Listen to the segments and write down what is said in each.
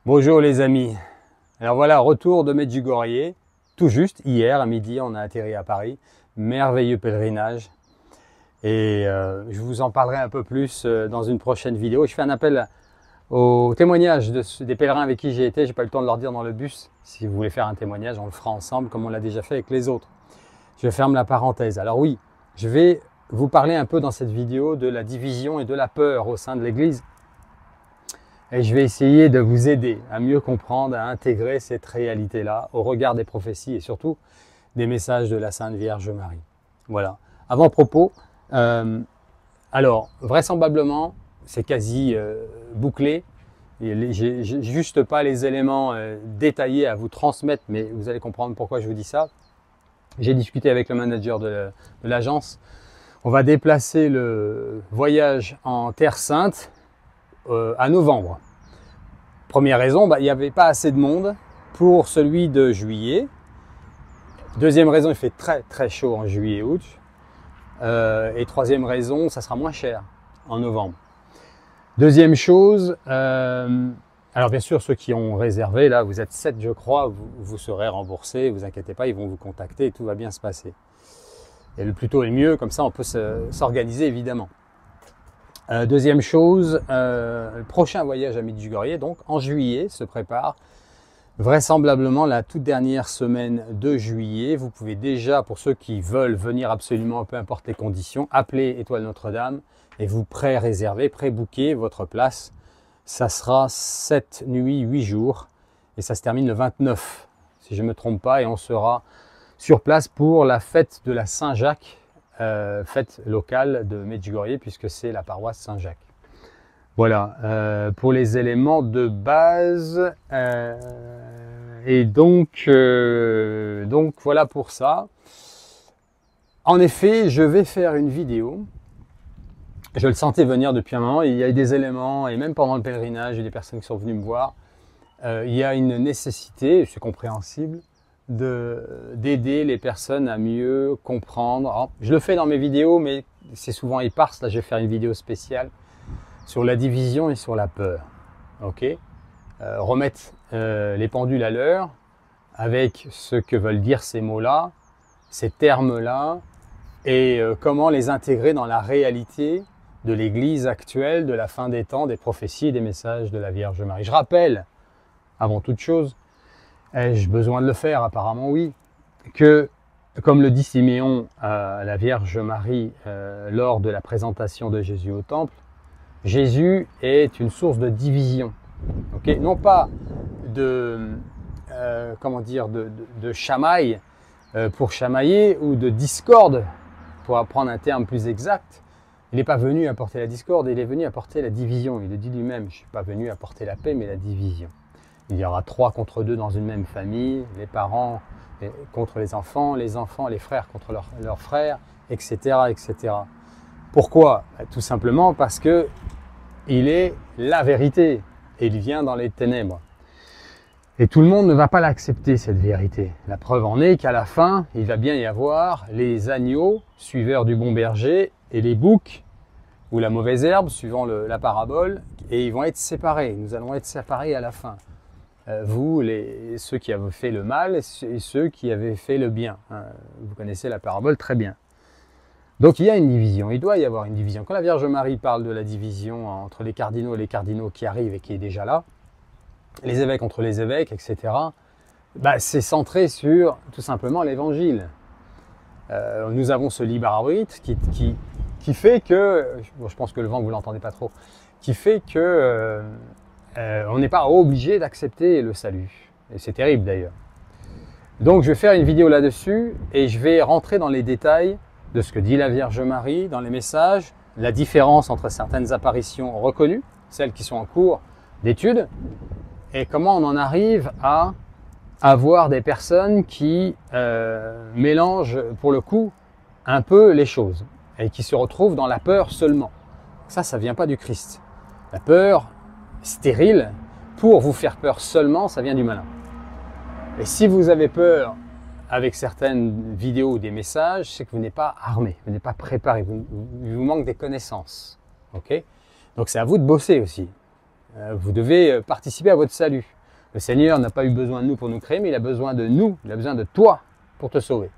Bonjour les amis. Alors voilà, retour de Medjugorje. Tout juste, hier à midi, on a atterri à Paris. Merveilleux pèlerinage. Et je vous en parlerai un peu plus dans une prochaine vidéo. Je fais un appel aux témoignages des pèlerins avec qui j'ai été. J'ai pas eu le temps de leur dire dans le bus. Si vous voulez faire un témoignage, on le fera ensemble comme on l'a déjà fait avec les autres. Je ferme la parenthèse. Alors oui, je vais vous parler un peu dans cette vidéo de la division et de la peur au sein de l'Église. Et je vais essayer de vous aider à mieux comprendre, à intégrer cette réalité-là au regard des prophéties et surtout des messages de la Sainte Vierge Marie. Voilà. Avant-propos, alors vraisemblablement, c'est quasi bouclé. J'ai juste pas les éléments détaillés à vous transmettre, mais vous allez comprendre pourquoi je vous dis ça. J'ai discuté avec le manager de l'agence. On va déplacer le voyage en Terre Sainte à novembre. Première raison, il n'y avait pas assez de monde pour celui de juillet. Deuxième raison, il fait très chaud en juillet et août. Et troisième raison, ça sera moins cher en novembre. Deuxième chose, alors bien sûr, ceux qui ont réservé, là, vous êtes 7 je crois, vous serez remboursés, vous inquiétez pas, ils vont vous contacter et tout va bien se passer. Et le plus tôt est le mieux, comme ça on peut s'organiser évidemment. Deuxième chose, le prochain voyage à Medjugorje, donc en juillet, se prépare. Vraisemblablement la toute dernière semaine de juillet. Vous pouvez déjà, pour ceux qui veulent venir absolument, peu importe les conditions, appeler Étoile Notre-Dame et vous pré-réserver, pré-booker votre place. Ça sera 7 nuits, 8 jours et ça se termine le 29, si je ne me trompe pas, et on sera sur place pour la fête de la Saint-Jacques. Fête locale de Medjugorje puisque c'est la paroisse Saint-Jacques. Voilà, pour les éléments de base. Et donc voilà pour ça. En effet, je vais faire une vidéo. Je le sentais venir depuis un moment. Il y a eu des éléments, et même pendant le pèlerinage, il y a des personnes qui sont venues me voir. Il y a une nécessité, c'est compréhensible, d'aider les personnes à mieux comprendre. Alors, je le fais dans mes vidéos, mais c'est souvent éparse. Là, je vais faire une vidéo spéciale sur la division et sur la peur. Ok, remettre les pendules à l'heure avec ce que veulent dire ces mots-là, ces termes-là, et comment les intégrer dans la réalité de l'Église actuelle, de la fin des temps, des prophéties et des messages de la Vierge Marie. Je rappelle, avant toute chose, ai-je besoin de le faire? Apparemment oui. Que, comme le dit Siméon à la Vierge Marie lors de la présentation de Jésus au temple, Jésus est une source de division. Okay, non pas de, de chamaille pour chamailler ou de discorde, pour apprendre un terme plus exact. Il n'est pas venu apporter la discorde, il est venu apporter la division. Il le dit lui-même, je ne suis pas venu apporter la paix, mais la division. Il y aura 3 contre 2 dans une même famille, les parents contre les enfants, les frères contre leurs frères, etc., etc. Pourquoi? Tout simplement parce que il est la vérité et il vient dans les ténèbres. Et tout le monde ne va pas l'accepter, cette vérité. La preuve en est qu'à la fin, il va bien y avoir les agneaux, suiveurs du bon berger, et les boucs, ou la mauvaise herbe, suivant la parabole, et ils vont être séparés. Nous allons être séparés à la fin. Vous, ceux qui avaient fait le mal et ceux qui avaient fait le bien. Vous connaissez la parabole très bien. Donc il y a une division, il doit y avoir une division. Quand la Vierge Marie parle de la division entre les cardinaux et les cardinaux qui arrivent et qui est déjà là, les évêques entre les évêques, etc., c'est centré sur tout simplement l'évangile. Nous avons ce libre arbitre qui fait que, bon, je pense que le vent vous l'entendez pas trop, qui fait que on n'est pas obligé d'accepter le salut. Et c'est terrible d'ailleurs. Donc je vais faire une vidéo là-dessus et je vais rentrer dans les détails de ce que dit la Vierge Marie dans les messages, la différence entre certaines apparitions reconnues, celles qui sont en cours d'étude, et comment on en arrive à avoir des personnes qui mélangent pour le coup un peu les choses et qui se retrouvent dans la peur seulement. Ça vient pas du Christ. La peur stérile, pour vous faire peur seulement, ça vient du malin. Et si vous avez peur avec certaines vidéos ou des messages, c'est que vous n'êtes pas armé, vous n'êtes pas préparé, il vous manque des connaissances. Okay, donc c'est à vous de bosser aussi. Vous devez participer à votre salut. Le Seigneur n'a pas eu besoin de nous pour nous créer, mais il a besoin de nous, il a besoin de toi pour te sauver.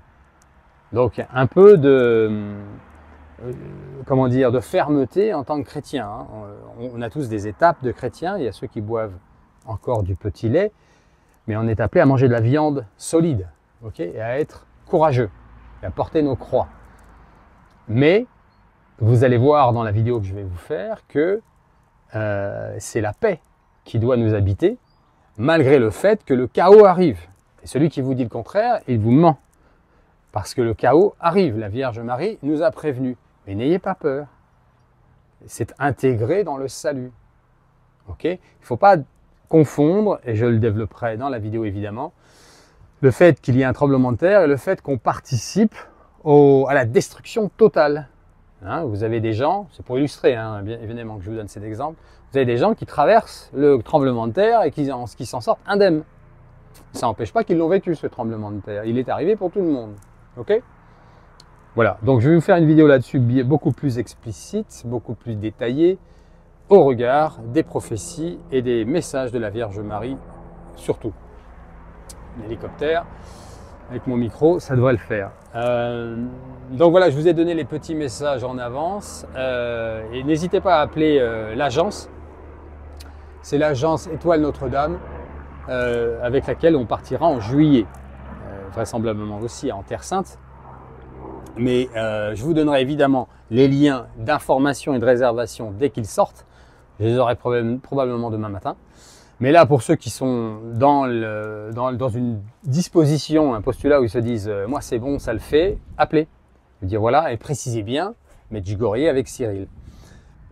Donc un peu de, comment dire, de fermeté en tant que chrétien. Hein. On a tous des étapes de chrétiens, il y a ceux qui boivent encore du petit lait, mais on est appelé à manger de la viande solide, okay, et à être courageux, et à porter nos croix. Mais vous allez voir dans la vidéo que je vais vous faire que c'est la paix qui doit nous habiter, malgré le fait que le chaos arrive. Et celui qui vous dit le contraire, il vous ment. Parce que le chaos arrive. La Vierge Marie nous a prévenus. Mais n'ayez pas peur. C'est intégré dans le salut. Okay? Il ne faut pas confondre, et je le développerai dans la vidéo évidemment, le fait qu'il y ait un tremblement de terre et le fait qu'on participe à la destruction totale. Hein, vous avez des gens, c'est pour illustrer, hein, bien évidemment que je vous donne cet exemple, vous avez des gens qui traversent le tremblement de terre et qui s'en sortent indemnes. Ça n'empêche pas qu'ils l'ont vécu, ce tremblement de terre. Il est arrivé pour tout le monde. Ok? Voilà, donc je vais vous faire une vidéo là-dessus beaucoup plus explicite, beaucoup plus détaillée, au regard des prophéties et des messages de la Vierge Marie, surtout. L'hélicoptère, avec mon micro, ça devrait le faire. Donc voilà, je vous ai donné les petits messages en avance. Et n'hésitez pas à appeler l'agence. C'est l'agence Étoile Notre-Dame, avec laquelle on partira en juillet. Vraisemblablement aussi en Terre Sainte. Mais je vous donnerai évidemment les liens d'information et de réservation dès qu'ils sortent. Je les aurai probablement demain matin. Mais là, pour ceux qui sont dans une disposition, un postulat où ils se disent « moi c'est bon, ça le fait », appelez. Je veux dire voilà, et précisez bien Medjugorje avec Cyril.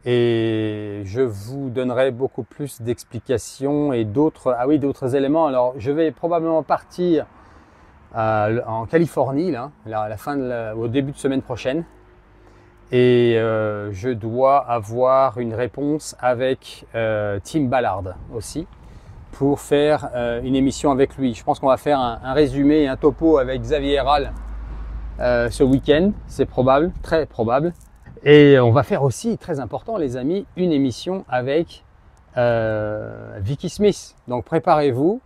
Et je vous donnerai beaucoup plus d'explications et d'autres éléments. Alors, je vais probablement partir en Californie, là, au début de semaine prochaine. Et je dois avoir une réponse avec Tim Ballard aussi pour faire une émission avec lui. Je pense qu'on va faire un résumé, un topo avec Xavier Hall ce week-end, c'est probable, très probable. Et on va faire aussi, très important les amis, une émission avec Vicky Smith. Donc préparez-vous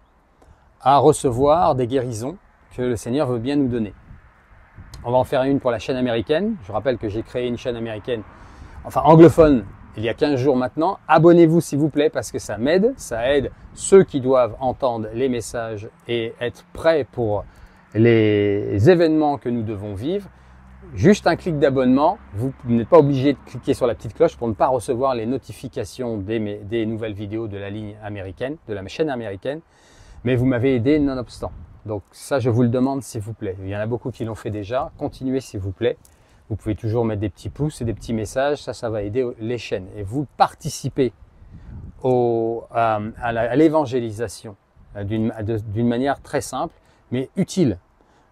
à recevoir des guérisons que le Seigneur veut bien nous donner. On va en faire une pour la chaîne américaine. Je rappelle que j'ai créé une chaîne américaine, enfin anglophone, il y a 15 jours maintenant. Abonnez-vous s'il vous plaît parce que ça m'aide. Ça aide ceux qui doivent entendre les messages et être prêts pour les événements que nous devons vivre. Juste un clic d'abonnement. Vous n'êtes pas obligé de cliquer sur la petite cloche pour ne pas recevoir les notifications des nouvelles vidéos de la ligne américaine, de la chaîne américaine. Mais vous m'avez aidé nonobstant. Donc ça, je vous le demande s'il vous plaît. Il y en a beaucoup qui l'ont fait déjà. Continuez s'il vous plaît. Vous pouvez toujours mettre des petits pouces et des petits messages. Ça va aider les chaînes. Et vous participez à l'évangélisation d'une manière très simple, mais utile.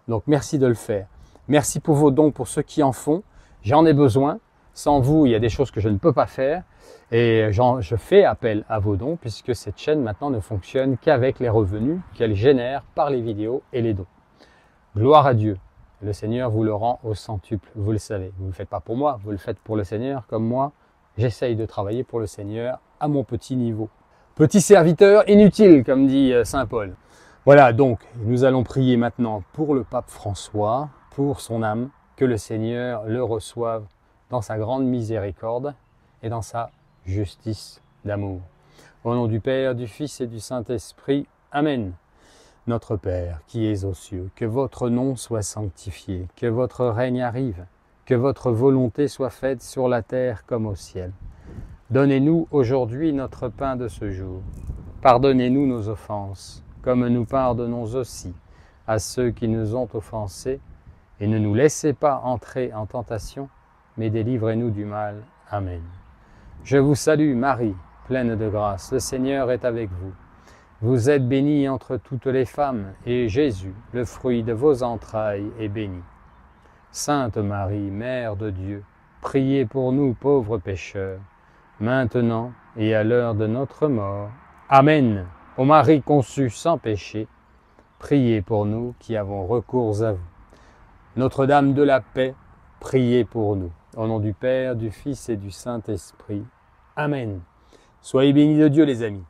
Donc merci de le faire. Merci pour vos dons, pour ceux qui en font. J'en ai besoin. Sans vous, il y a des choses que je ne peux pas faire. Et je fais appel à vos dons puisque cette chaîne maintenant ne fonctionne qu'avec les revenus qu'elle génère par les vidéos et les dons. Gloire à Dieu. Le Seigneur vous le rend au centuple, vous le savez. Vous ne le faites pas pour moi, vous le faites pour le Seigneur comme moi. J'essaye de travailler pour le Seigneur à mon petit niveau. Petit serviteur inutile, comme dit saint Paul. Voilà, donc nous allons prier maintenant pour le pape François, pour son âme, que le Seigneur le reçoive dans sa grande miséricorde et dans sa justice d'amour. Au nom du Père, du Fils et du Saint-Esprit. Amen. Notre Père, qui es aux cieux, que votre nom soit sanctifié, que votre règne arrive, que votre volonté soit faite sur la terre comme au ciel. Donnez-nous aujourd'hui notre pain de ce jour. Pardonnez-nous nos offenses, comme nous pardonnons aussi à ceux qui nous ont offensés, et ne nous laissez pas entrer en tentation, mais délivrez-nous du mal. Amen. Je vous salue Marie, pleine de grâce, le Seigneur est avec vous. Vous êtes bénie entre toutes les femmes, et Jésus, le fruit de vos entrailles, est béni. Sainte Marie, Mère de Dieu, priez pour nous pauvres pécheurs, maintenant et à l'heure de notre mort. Amen. Ô Marie conçue sans péché, priez pour nous qui avons recours à vous. Notre-Dame de la paix, priez pour nous. Au nom du Père, du Fils et du Saint-Esprit. Amen. Soyez bénis de Dieu les amis.